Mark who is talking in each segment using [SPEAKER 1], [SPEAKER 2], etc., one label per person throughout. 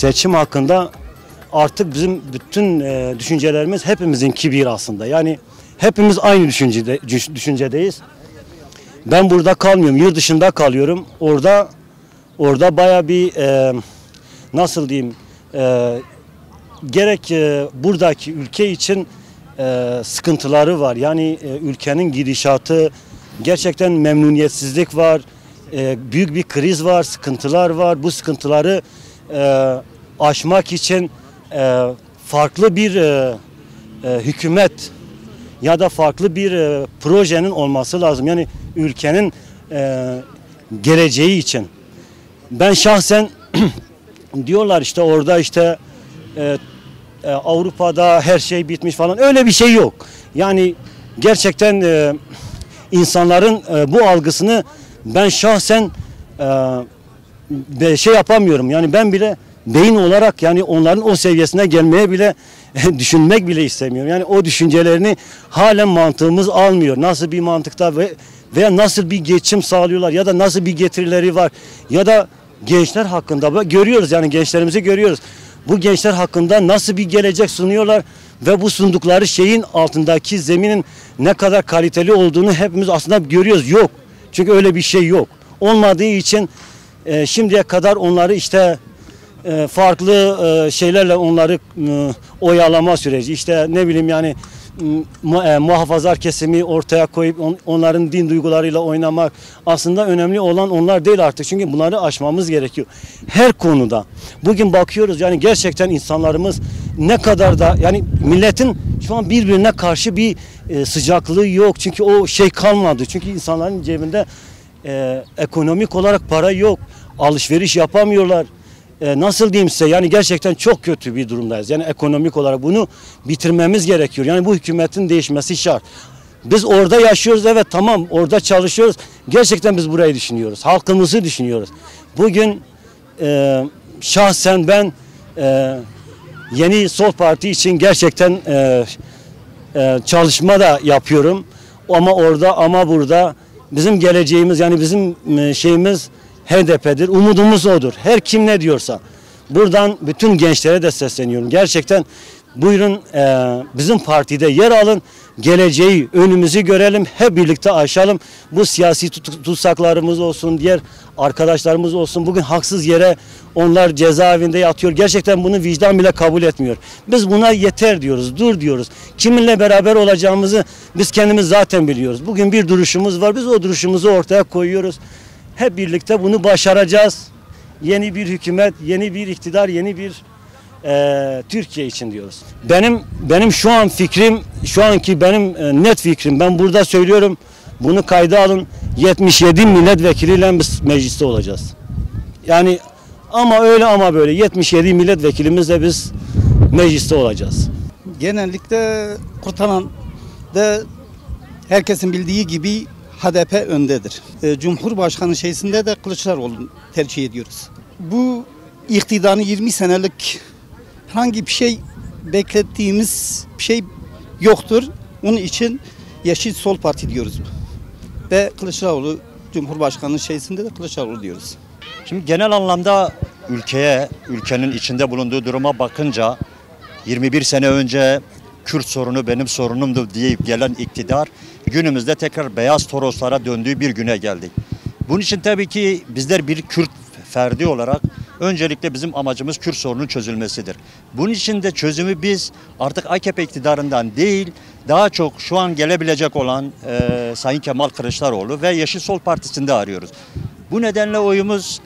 [SPEAKER 1] seçim hakkında artık bizim bütün düşüncelerimiz hepimizinki bir aslında. Yani hepimiz aynı düşüncedeyiz. Ben burada kalmıyorum, yurt dışında kalıyorum. Orada baya bir nasıl diyeyim, gerek buradaki ülke için sıkıntıları var. Yani ülkenin gidişatı, gerçekten memnuniyetsizlik var, büyük bir kriz var, sıkıntılar var. Bu sıkıntıları aşmak için farklı bir hükümet ya da farklı bir projenin olması lazım. Yani ülkenin geleceği için. Ben şahsen diyorlar işte orada işte Avrupa'da her şey bitmiş falan, öyle bir şey yok. Yani gerçekten insanların bu algısını ben şahsen şey yapamıyorum. Yani ben bile beyin olarak yani onların o seviyesine gelmeye bile düşünmek bile istemiyorum. Yani o düşüncelerini halen mantığımız almıyor. Nasıl bir mantıkta veya nasıl bir geçim sağlıyorlar ya da nasıl bir getirileri var ya da gençler hakkında görüyoruz, yani gençlerimizi görüyoruz. Bu gençler hakkında nasıl bir gelecek sunuyorlar ve bu sundukları şeyin altındaki zeminin ne kadar kaliteli olduğunu hepimiz aslında görüyoruz. Yok. Çünkü öyle bir şey yok. Olmadığı için şimdiye kadar onları işte farklı şeylerle onları oyalama süreci, işte ne bileyim yani muhafazakar kesimi ortaya koyup onların din duygularıyla oynamak, aslında önemli olan onlar değil artık. Çünkü bunları aşmamız gerekiyor. Her konuda. Bugün bakıyoruz yani gerçekten insanlarımız ne kadar da, yani milletin şu an birbirine karşı bir sıcaklığı yok. Çünkü o şey kalmadı. Çünkü insanların cebinde ekonomik olarak para yok. Alışveriş yapamıyorlar. Nasıl diyeyim size, yani gerçekten çok kötü bir durumdayız. Yani ekonomik olarak bunu bitirmemiz gerekiyor. Yani bu hükümetin değişmesi şart. Biz orada yaşıyoruz, evet tamam, orada çalışıyoruz. Gerçekten biz burayı düşünüyoruz. Halkımızı düşünüyoruz. Bugün şahsen ben yeni Sol Parti için gerçekten çalışma da yapıyorum. Ama orada ama burada bizim geleceğimiz, yani bizim şeyimiz HDP'dir. Umudumuz odur. Her kim ne diyorsa. Buradan bütün gençlere de sesleniyorum. Gerçekten buyurun bizim partide yer alın. Geleceği, önümüzü görelim. Hep birlikte aşalım. Bu siyasi tutsaklarımız olsun, diğer arkadaşlarımız olsun. Bugün haksız yere onlar cezaevinde yatıyor. Gerçekten bunu vicdan bile kabul etmiyor. Biz buna yeter diyoruz, dur diyoruz. Kiminle beraber olacağımızı biz kendimiz zaten biliyoruz. Bugün bir duruşumuz var. Biz o duruşumuzu ortaya koyuyoruz. Hep birlikte bunu başaracağız. Yeni bir hükümet, yeni bir iktidar, yeni bir Türkiye için diyoruz. Benim şu an fikrim, şu anki benim net fikrim, ben burada söylüyorum, bunu kayda alın, 77 milletvekiliyle biz mecliste olacağız. Yani ama öyle ama böyle 77 milletvekilimizle biz mecliste olacağız.
[SPEAKER 2] Genellikle kurtaran da herkesin bildiği gibi HDP öndedir. Cumhurbaşkanı şeysinde de Kılıçdaroğlu'nu tercih ediyoruz. Bu iktidarın 20 senelik herhangi bir şey beklettiğimiz bir şey yoktur. Onun için Yeşil Sol Parti diyoruz. Ve Kılıçdaroğlu Cumhurbaşkanı şeysinde de Kılıçdaroğlu diyoruz.
[SPEAKER 3] Şimdi genel anlamda ülkenin içinde bulunduğu duruma bakınca 21 sene önce Kürt sorunu benim sorunumdu deyip gelen iktidar günümüzde tekrar beyaz toroslara döndüğü bir güne geldik. Bunun için tabii ki bizler bir Kürt ferdi olarak öncelikle bizim amacımız Kürt sorunun çözülmesidir. Bunun için de çözümü biz artık AKP iktidarından değil, daha çok şu an gelebilecek olan Sayın Kemal Kılıçdaroğlu ve Yeşil Sol Partisi'nde arıyoruz. Bu nedenle oyumuz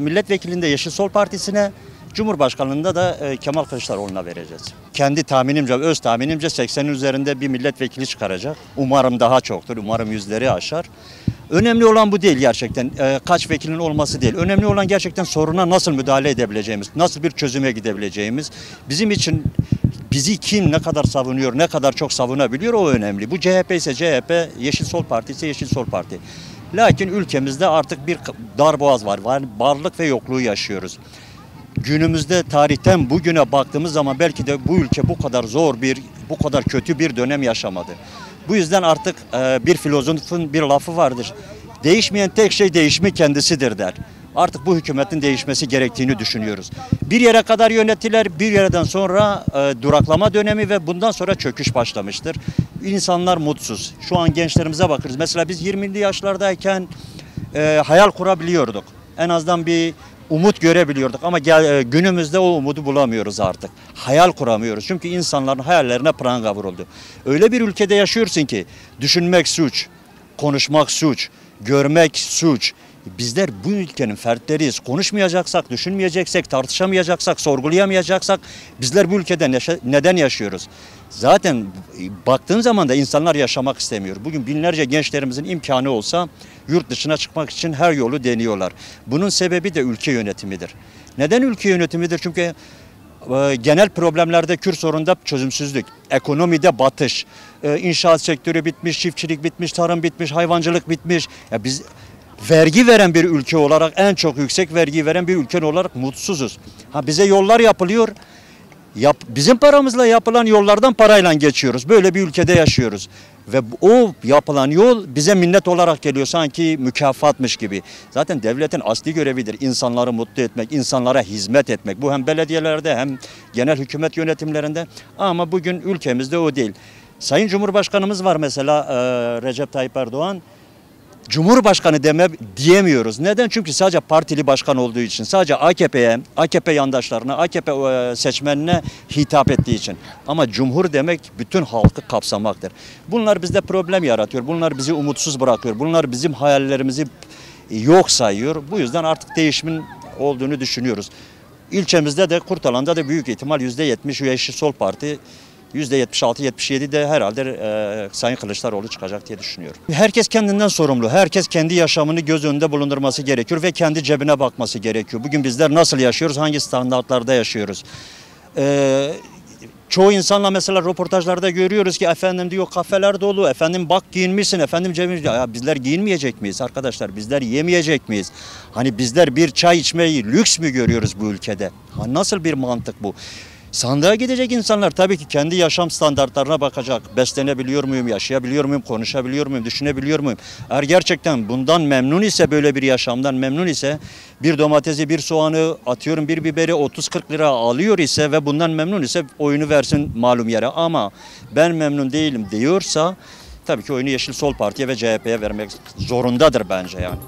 [SPEAKER 3] milletvekilinde Yeşil Sol Partisi'ne, Cumhurbaşkanlığında da Kemal Kılıçdaroğlu'na vereceğiz. Kendi tahminimce, öz tahminimce 80'in üzerinde bir milletvekili çıkaracak. Umarım daha çoktur, umarım yüzleri aşar. Önemli olan bu değil gerçekten. Kaç vekilin olması değil. Önemli olan gerçekten soruna nasıl müdahale edebileceğimiz, nasıl bir çözüme gidebileceğimiz. Bizim için bizi kim ne kadar savunuyor, ne kadar çok savunabiliyor o önemli. Bu CHP ise CHP, Yeşil Sol Parti ise Yeşil Sol Parti. Lakin ülkemizde artık bir darboğaz var. Varlık ve yokluğu yaşıyoruz. Günümüzde tarihten bugüne baktığımız zaman belki de bu ülke bu kadar zor bu kadar kötü bir dönem yaşamadı. Bu yüzden artık bir filozofun bir lafı vardır. Değişmeyen tek şey değişimi kendisidir der. Artık bu hükümetin değişmesi gerektiğini düşünüyoruz. Bir yere kadar yönettiler, bir yerden sonra duraklama dönemi ve bundan sonra çöküş başlamıştır. İnsanlar mutsuz. Şu an gençlerimize bakırız. Mesela biz 20'li yaşlardayken hayal kurabiliyorduk. En azından bir umut görebiliyorduk ama günümüzde o umudu bulamıyoruz artık. Hayal kuramıyoruz çünkü insanların hayallerine pranga vuruldu. Öyle bir ülkede yaşıyorsun ki düşünmek suç, konuşmak suç, görmek suç. Bizler bu ülkenin fertleriyiz. Konuşmayacaksak, düşünmeyeceksek, tartışamayacaksak, sorgulayamayacaksak bizler bu ülkede neden yaşıyoruz? Zaten baktığın zaman da insanlar yaşamak istemiyor. Bugün binlerce gençlerimizin imkanı olsa yurt dışına çıkmak için her yolu deniyorlar. Bunun sebebi de ülke yönetimidir. Neden ülke yönetimidir? Çünkü genel problemlerde Kürt sorununda çözümsüzlük, ekonomide batış, inşaat sektörü bitmiş, çiftçilik bitmiş, tarım bitmiş, hayvancılık bitmiş. Ya biz vergi veren bir ülke olarak, en çok yüksek vergi veren bir ülke olarak mutsuzuz. Bize yollar yapılıyor. Bizim paramızla yapılan yollardan parayla geçiyoruz. Böyle bir ülkede yaşıyoruz. Ve o yapılan yol bize minnet olarak geliyor sanki mükafatmış gibi. Zaten devletin asli görevidir insanları mutlu etmek, insanlara hizmet etmek. Bu hem belediyelerde hem genel hükümet yönetimlerinde ama bugün ülkemizde o değil. Sayın Cumhurbaşkanımız var mesela Recep Tayyip Erdoğan. Cumhurbaşkanı diyemiyoruz. Neden? Çünkü sadece partili başkan olduğu için, sadece AKP'ye, AKP yandaşlarına, AKP seçmenine hitap ettiği için. Ama cumhur demek bütün halkı kapsamaktır. Bunlar bizde problem yaratıyor. Bunlar bizi umutsuz bırakıyor. Bunlar bizim hayallerimizi yok sayıyor. Bu yüzden artık değişimin olduğunu düşünüyoruz. İlçemizde de Kurtalan'da da büyük ihtimal %70 Yeşil Sol Parti, %76-77 de herhalde Sayın Kılıçdaroğlu çıkacak diye düşünüyorum. Herkes kendinden sorumlu. Herkes kendi yaşamını göz önünde bulundurması gerekiyor ve kendi cebine bakması gerekiyor. Bugün bizler nasıl yaşıyoruz? Hangi standartlarda yaşıyoruz? Çoğu insanla mesela röportajlarda görüyoruz ki efendim diyor kafeler dolu, efendim bak giyinmişsin, efendim cebimiz. Ya bizler giyinmeyecek miyiz arkadaşlar? Bizler yemeyecek miyiz? Hani bizler bir çay içmeyi lüks mü görüyoruz bu ülkede? Nasıl bir mantık bu? Sandığa gidecek insanlar tabii ki kendi yaşam standartlarına bakacak. Beslenebiliyor muyum, yaşayabiliyor muyum, konuşabiliyor muyum, düşünebiliyor muyum? Eğer gerçekten bundan memnun ise, böyle bir yaşamdan memnun ise, bir domatesi, bir soğanı, atıyorum bir biberi 30-40 lira alıyor ise ve bundan memnun ise oyunu versin malum yere. Ama ben memnun değilim diyorsa tabii ki oyunu Yeşil Sol Parti'ye ve CHP'ye vermek zorundadır bence yani.